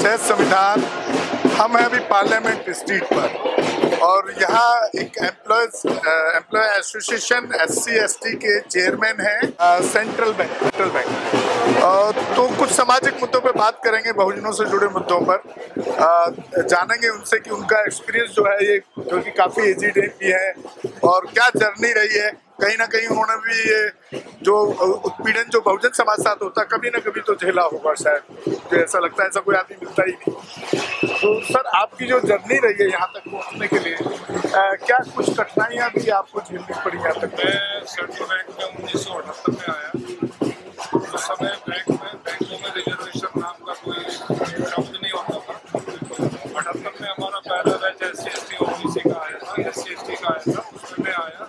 जय संविधान। हम हैं अभी पार्लियामेंट स्ट्रीट पर और यहाँ एक एम्प्लॉय एसोसिएशन SC/ST के चेयरमैन हैं सेंट्रल बैंक। तो कुछ सामाजिक मुद्दों पर बात करेंगे, बहुजनों से जुड़े मुद्दों पर जानेंगे उनसे कि उनका एक्सपीरियंस जो है ये, जो कि काफ़ी एजिड भी है और क्या जर्नी रही है। कहीं ना कहीं उन्होंने भी ये जो उत्पीड़न जो बहुजन समाज साथ होता है कभी ना कभी तो झेला होगा शायद, मुझे ऐसा लगता है। ऐसा कोई आदमी मिलता ही नहीं। तो सर, आपकी जो जर्नी रही है यहाँ तक पहुँचने के लिए, क्या कुछ कठिनाइयाँ भी आपको झेलनी पड़ी यहाँ तक? मैं सेंट्रल बैंक में 1978 में आया। उस समय बैंकों में रिजर्वेशन नाम का कोई शब्द नहीं होता था। 78 में हमारा पहला बैच SC/ST OBC का आया था, SC/ST का आया था, उसमें मैं आया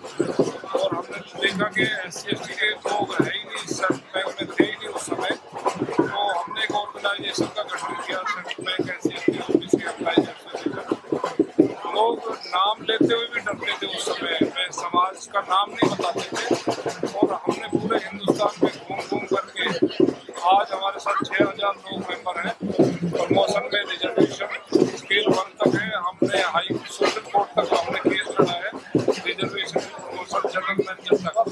और हमने देखा कि SC/ST के लोग है ही नहीं, सेंट्रल बैंक में थे ही नहीं उस समय। तो हमने एक ऑर्गेनाइजेशन का गठन किया, central bank SC/ST OBC employees. लोग नाम लेते हुए भी डरते थे उस समय में, समाज का नाम नहीं बताते थे। और हमने पूरे हिंदुस्तान में घूम करके आज हमारे साथ 6000 लोग मेंबर हैं। प्रमोशन में रिजर्वेशन स्केल 1 तक है। हमने हाई सुप्रीम कोर्ट तक हमने केस लड़ा है, रिजर्वेशन प्रमोशन जनरल मैनेजर तक।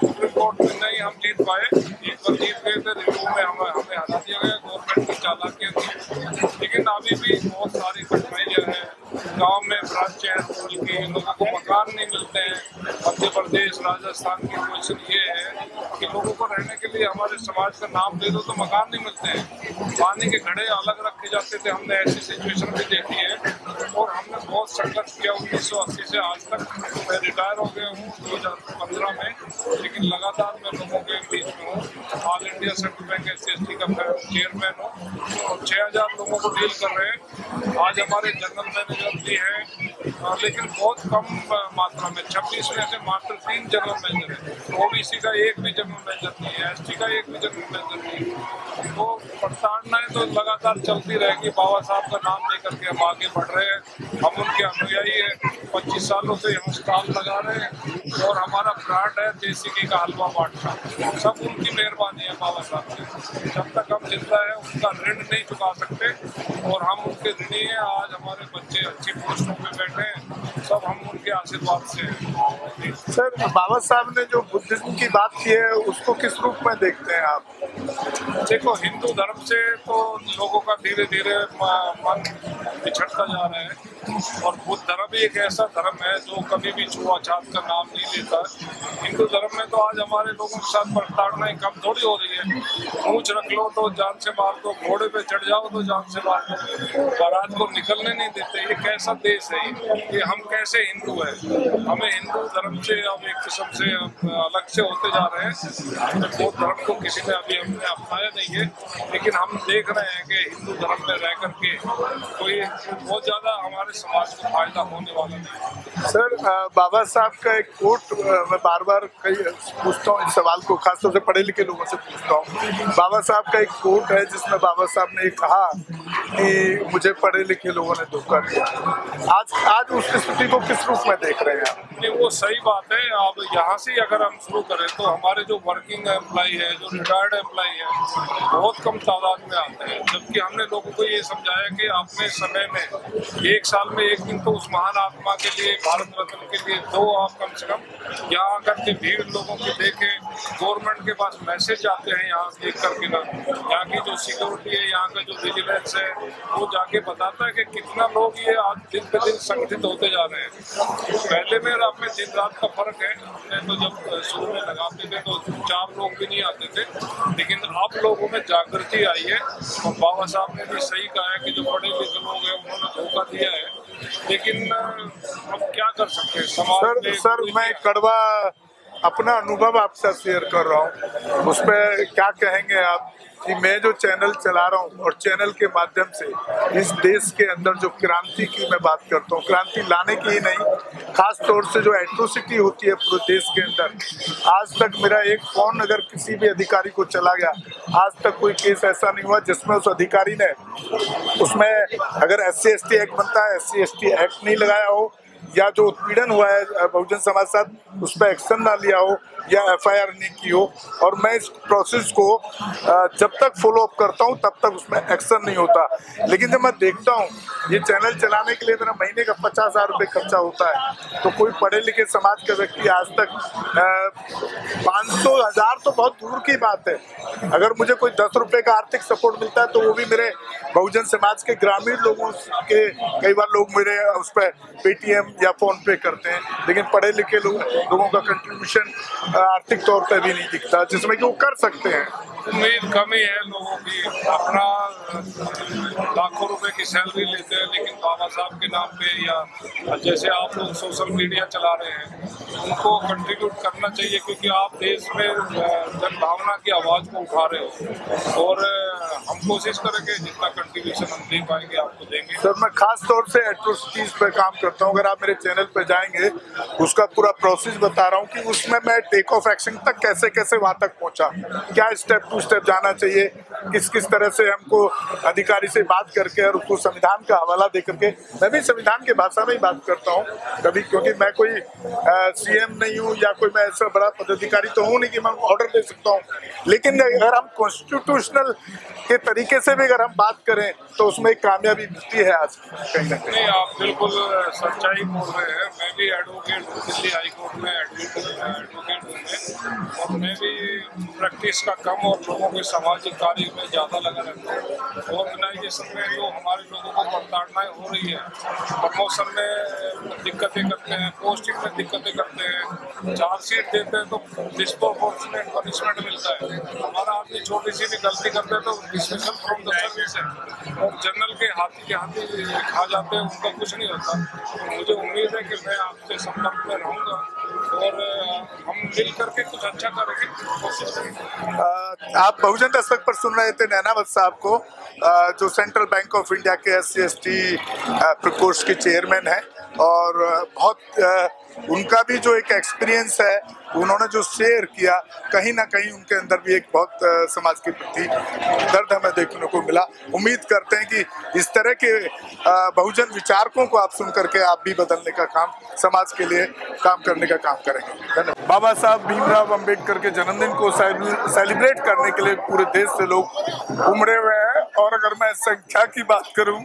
सुप्रीम कोर्ट में नहीं हम जीत पाए, एक बार जीत गए थे, रिव्यू में हमें हटा दिया गया। गवर्नमेंट की चालाकियाँ थी, लेकिन अभी भी बहुत सारी कठिनाइयाँ हैं। गांव में ब्रांचें हैं स्कूल की, लोगों को मकान नहीं मिलते हैं। मध्य प्रदेश राजस्थान की पोजीशन ये है कि लोगों को रहने के लिए हमारे समाज का नाम दे दो तो मकान नहीं मिलते हैं। पानी के घड़े अलग रखे जाते थे, हमने ऐसी सिचुएशन भी देखी है और हमने बहुत संघर्ष किया 1980 से आज तक। मैं रिटायर हो गया हूँ 2015 में, लेकिन लगातार मैं लोगों के बीच में हूँ। All India central bank SC/ST का मैं चेयरमैन हूँ और 6000 लोगों को डील कर रहे हैं। आज हमारे जनरल मैनेजर भी हैं, लेकिन बहुत कम मात्रा में, 26 में से मात्र 3 जनरल मैनेजर हैं। OBC का एक भी जनरल मैनेजर नहीं है, ST का एक भी जनरल मैनेजर नहीं है। तो प्रताड़नाएं तो लगातार चलती रहेगी। बाबा साहब का नाम लेकर के हम आगे बढ़ रहे हैं, हम उनके अनुयायी हैं। 25 सालों से हम स्टॉल लगा रहे हैं और हमारा ब्रांड है देसी घी का हलवा बांटना। सब उनकी मेहरबानी है बाबा साहब की। जब तक हम जिंदा है उनका ऋण नहीं चुका सकते और हम उनके ऋणी हैं। आज हमारे बच्चे अच्छी पोस्टों पे बैठे हैं, सब हम उनके आशीर्वाद से हैं। सर, बाबा साहब ने जो बुद्धिज्म की बात की है उसको किस रूप में देखते हैं आप? देखो, हिंदू धर्म से तो लोगों का धीरे धीरे मन पिछड़ता जा रहा है और बुद्ध धर्म भी एक ऐसा धर्म है जो कभी भी छुआछात का नाम नहीं लेता। हिंदू धर्म में तो आज हमारे लोगों के साथ प्रताड़नाएं कम थोड़ी हो रही है। मूंछ रख लो तो जान से मार दो, घोड़े पे चढ़ जाओ तो जान से मार दो, बारात को निकलने नहीं देते। ये कैसा देश है ये? हम कैसे हिंदू है? हमें हिंदू धर्म से अब एक किस्म से अलग से होते जा रहे हैं। बौद्ध धर्म को किसी ने अभी हमने अपनाया नहीं है, लेकिन हम देख रहे हैं कि हिंदू धर्म में रह करके कोई बहुत ज्यादा हमारे समाज को फायदा होने वाला नहीं। सर, बाबा साहब का एक कोट मैं बार बार कई पूछता हूँ, इस सवाल को खासतौर से पढ़े लिखे लोगों से पूछता हूँ। बाबा साहब का एक कोट है जिसमें बाबा साहब ने कहा कि मुझे पढ़े लिखे लोगों ने धोखा दिया। आज उस स्थिति को किस रूप में देख रहे हैं आप? नहीं, वो सही बात है। अब यहाँ से अगर हम शुरू करें तो हमारे जो वर्किंग एम्प्लॉय है, जो रिटायर्ड एम्प्लॉय है, बहुत कम तादाद में आते हैं। जबकि हमने लोगों को ये समझाया कि अपने समय में 1 साल में 1 दिन तो उस महान आत्मा के लिए, भारत रत्न के लिए दो आप कम से कम। यहाँ आकर के भीड़ लोगों की देखें, गवर्नमेंट के पास मैसेज आते हैं यहाँ देख करके ना, यहाँ की जो सिक्योरिटी है, यहाँ का जो विजिलेंस है, वो जाके बताता है कि कितना लोग ये आज दिन पे दिन संगठित होते जा रहे हैं। पहले में और अब में दिन रात का फर्क है। हमने तो जब शुरू में लगाते थे तो 4 लोग भी नहीं आते थे, लेकिन अब लोगों में जागृति आई है। और बाबा साहब ने भी सही कहा है कि जो पढ़े लिखे लोग हैं उन्होंने धोखा दिया है, लेकिन हम क्या कर सकते हैं समाज में। सर, मैं कड़वा अपना अनुभव आपसे शेयर कर रहा हूँ, उस पर क्या कहेंगे आप कि मैं जो चैनल चला रहा हूँ और चैनल के माध्यम से इस देश के अंदर जो क्रांति की मैं बात करता हूँ, क्रांति लाने की ही नहीं, खास तौर से जो एट्रोसिटी होती है पूरे देश के अंदर, आज तक मेरा एक फोन अगर किसी भी अधिकारी को चला गया, आज तक कोई केस ऐसा नहीं हुआ जिसमें उस अधिकारी ने उसमें अगर SC/ST एक्ट बनता है SC/ST एक्ट नहीं लगाया हो, या जो उत्पीड़न हुआ है बहुजन समाज साथ उस पर एक्शन ना लिया हो, या FIR नहीं की हो, और मैं इस प्रोसेस को जब तक फॉलो अप करता हूँ तब तक उसमें एक्शन नहीं होता। लेकिन जब मैं देखता हूँ ये चैनल चलाने के लिए मेरा महीने का 50,000 रुपये खर्चा होता है, तो कोई पढ़े लिखे समाज का व्यक्ति आज तक 500,000 तो बहुत दूर की बात है, अगर मुझे कोई 10 रुपये का आर्थिक सपोर्ट मिलता है तो वो भी मेरे बहुजन समाज के ग्रामीण लोगों के, कई बार लोग मेरे उस पर पेटीएम या फोन पे करते हैं, लेकिन पढ़े लिखे लोगों का कंट्रीब्यूशन आर्थिक तौर पर भी नहीं दिखता जिसमें कि वो कर सकते हैं। उम्मीद कमी है लोगों की, अपना लाखों रुपए की सैलरी लेते हैं, लेकिन बाबा साहब के नाम पे या जैसे आप लोग सोशल मीडिया चला रहे हैं उनको कंट्रीब्यूट करना चाहिए, क्योंकि आप देश में जन भावना की आवाज़ को उठा रहे हो, और हम कोशिश करेंगे जितना कंट्रीब्यूशन हम दे पाएंगे आपको देंगे। सर मैं खास तौर से एट्रोसिटीज पे काम करता हूँ, अगर आप मेरे चैनल पे जाएंगे उसका पूरा प्रोसेस बता रहा हूँ कि उसमें मैं टेक ऑफ एक्शन तक कैसे कैसे वहाँ तक पहुँचा, क्या स्टेप टू स्टेप जाना चाहिए, किस किस तरह से हमको अधिकारी से बात करके और उसको संविधान का हवाला दे करके, मैं भी संविधान की भाषा में ही बात करता हूँ कभी, क्योंकि मैं कोई CM नहीं हूँ या कोई मैं ऐसा बड़ा पदाधिकारी तो हूँ नहीं कि मैं ऑर्डर दे सकता हूँ, लेकिन अगर हम कॉन्स्टिट्यूशनल के तरीके से भी अगर हम बात करें तो उसमें एक कामयाबी मिलती है आज कहीं ना कहीं। नहीं, आप बिल्कुल सच्चाई बोल रहे हैं। मैं भी एडवोकेट हूँ, दिल्ली हाई कोर्ट में एडवोकेट हूँ मैं, और मैं भी प्रैक्टिस का कम और लोगों के सामाजिक कार्य में ज़्यादा लगा रहता हूँ। ऑर्गेनाइजेशन में जो हमारे लोगों को प्रताड़नाएं हो रही है, प्रमोशन में दिक्कतें करते हैं, पोस्टिंग में दिक्कतें करते हैं, चार्जशीट देते हैं तो डिस्प्रोपोर्शनेट पनिशमेंट मिलता है, हमारा आदमी छोटी सी भी गलती करते हैं तो डिसमिसल फ्रॉम द सर्विस है, और जनरल के हाथी खा जाते हैं, उनका कुछ नहीं होता। तो मुझे उम्मीद है कि मैं आपसे संपर्क में रहूँगा और हम मिल करके कुछ अच्छा करेंगे, कोशिश करेंगे। आप बहुजन दस्तक पर सुन रहे थे नैनावत साहब को, जो सेंट्रल बैंक ऑफ इंडिया के SC/ST प्रकोष्ठ के चेयरमैन हैं, और बहुत उनका भी जो एक एक्सपीरियंस है उन्होंने जो शेयर किया, कहीं ना कहीं उनके अंदर भी एक बहुत समाज के प्रति दर्द हमें देखने को मिला। उम्मीद करते हैं कि इस तरह के बहुजन विचारकों को आप सुन करके आप भी बदलने का काम, समाज के लिए काम करने का काम करेंगे। धन्यवाद। बाबा साहब भीमराव अंबेडकर के जन्मदिन को सेलिब्रेट करने के लिए पूरे देश से लोग उमड़े हुए हैं, और अगर मैं संख्या की बात करूं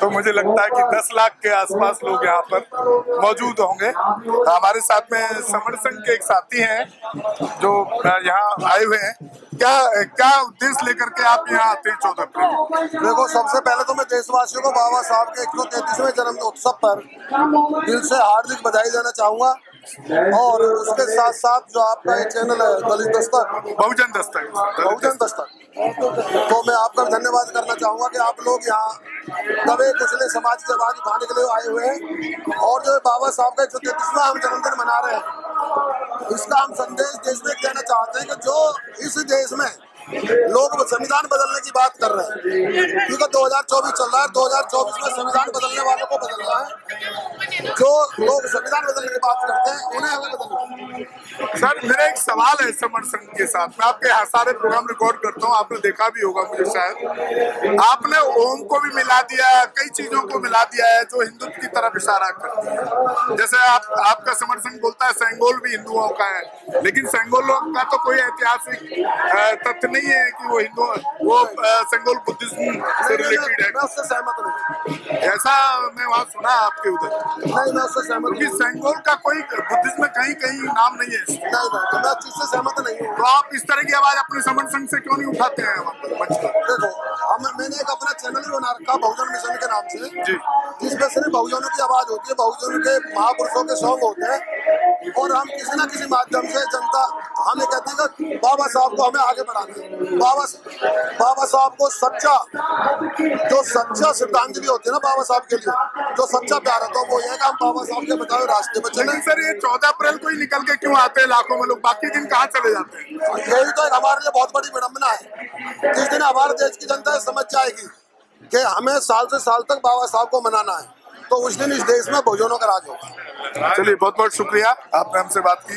तो मुझे लगता है कि 10 लाख के आसपास लोग यहाँ पर मौजूद होंगे। हमारे साथ में समर संघ के एक साथी हैं जो यहाँ आए हुए हैं। क्या उद्देश्य लेकर के आप यहाँ आते हैं 14 अप्रैल? देखो, सबसे पहले तो मैं देशवासियों को बाबा साहब के 133वें जन्म उत्सव पर दिल से हार्दिक बधाई देना चाहूँगा, और उसके साथ साथ जो आपका ये चैनल है दलित दस्तक, बहुजन दस्तक, तो मैं आपका धन्यवाद करना चाहूँगा कि आप लोग यहाँ दबे कुचले समाज की आवाज उठाने के लिए आए हुए हैं, और जो बाबा साहब का 133वां हम जन्मदिन मना रहे हैं, इसका हम संदेश देश में देना चाहते हैं कि जो इस देश में लोग संविधान बदलने की बात कर रहे हैं, क्योंकि 2024 चल रहा है, 2024 में संविधान बदलने वालों को बदलना है, जो लोग संविधान बदलने की बात करते हैं उन्हें हमें बदलना। सर मेरा एक सवाल है समर संघ के साथ, मैं आपके सारे प्रोग्राम रिकॉर्ड करता हूँ, आपने देखा भी होगा मुझे शायद, आपने ओम को भी मिला दिया है, कई चीजों को मिला दिया है जो हिंदुत्व की तरफ इशारा करती है। जैसे आपका समर संघ बोलता है सेंगोल भी हिंदुओं का है, लेकिन सेंगोलों का तो कोई ऐतिहासिक तथ्य नहीं है कि वो सेंगोल बुद्धिज्म से रिलेटेड है। मैं उससे सहमत नहीं, ऐसा मैं वहाँ सुना आपके उधर। नहीं, मैं उससे सहमत क्योंकि सेंगोल का कोई बुद्धिज्म में कहीं कहीं नाम नहीं है। नहीं, तो मैं चीज से सहमत नहीं हूँ। तो आप इस तरह की आवाज अपने समर संघ से क्यों नहीं उठाते हैं वहाँ पर मंच पर? देखो, मैंने एक अपना चैनल भी बना रखा बहुजन मिशन के नाम से जी, जिसमें सिर्फ बहुजनों की आवाज होती है, बहुजन के महापुरुषों के सॉन्ग होते हैं, और हम किसी न किसी माध्यम से जनता हमें कहती है कि बाबा साहब को हमें आगे बढ़ाना है। बाबा साहब को जो सच्चा श्रद्धांजलि होती है ना बाबा साहब के लिए, जो सच्चा प्यार है, तो वो ये है कि हम बाबा साहब के बताए रास्ते पर चलें। सर ये 14 अप्रैल को ही निकल के क्यों आते हैं लाखों में लोग, बाकी दिन कहाँ चले जाते हैं? यही तो एक हमारे लिए बहुत बड़ी विडंबना है। जिस दिन हमारे देश की जनता समझ जाएगी कि हमें साल से साल तक बाबा साहब को मनाना है, तो उस दिन इस देश में बहुजनों का राज होगा। चलिए, बहुत बहुत शुक्रिया, आपने हमसे बात की।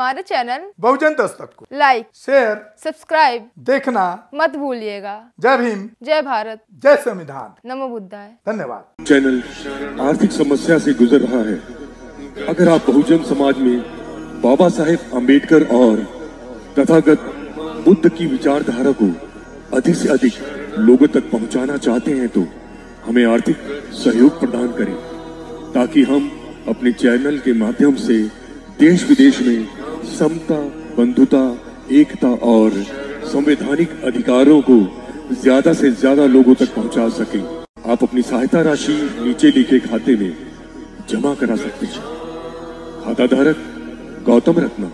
हमारे चैनल बहुजन दस्तक को लाइक, शेयर, सब्सक्राइब देखना मत भूलिएगा। जय भीम, जय भारत, जय संविधान, नमो बुद्धाय। धन्यवाद। चैनल आर्थिक समस्या से गुजर रहा है। अगर आप बहुजन समाज में बाबा साहेब आम्बेडकर और तथागत बुद्ध की विचारधारा को अधिक से अधिक लोगों तक पहुंचाना चाहते हैं तो हमें आर्थिक सहयोग प्रदान करें, ताकि हम अपने चैनल के माध्यम से देश विदेश में समता, बंधुता, एकता और संवैधानिक अधिकारों को ज्यादा से ज्यादा लोगों तक पहुंचा सकें। आप अपनी सहायता राशि नीचे लिखे खाते में जमा करा सकते हैं। खाता धारक गौतम रत्ना,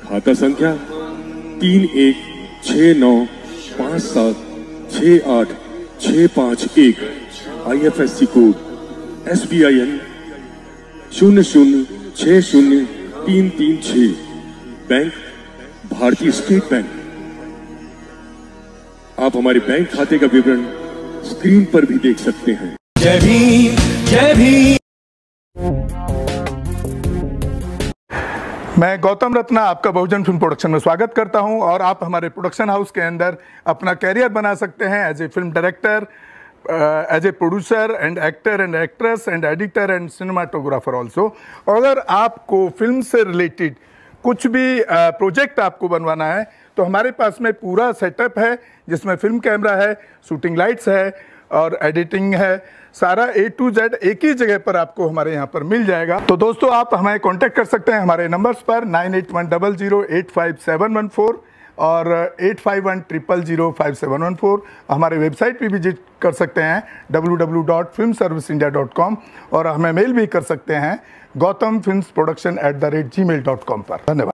खाता संख्या 3169576861, IFSC कोड SBIN 0060336, बैंक भारतीय स्टेट बैंक। आप हमारे बैंक खाते का विवरण स्क्रीन पर भी देख सकते हैं। जय भीम, जय भीम। मैं गौतम रत्ना आपका बहुजन फिल्म प्रोडक्शन में स्वागत करता हूं और आप हमारे प्रोडक्शन हाउस के अंदर अपना कैरियर बना सकते हैं as a film director, as a producer and actor and actress and editor and cinematographer also. अगर आपको फिल्म से रिलेटेड कुछ भी प्रोजेक्ट आपको बनवाना है तो हमारे पास में पूरा सेटअप है, जिसमें फिल्म कैमरा है, शूटिंग लाइट्स है और एडिटिंग है। सारा A to Z एक ही जगह पर आपको हमारे यहाँ पर मिल जाएगा। तो दोस्तों, आप हमें कांटेक्ट कर सकते हैं हमारे नंबर्स पर 9810085714 और 8510005714। हमारे वेबसाइट पे विजिट कर सकते हैं www.filmserviceindia.com और हमें मेल भी कर सकते हैं gautamfilmsproduction@gmail.com पर। धन्यवाद।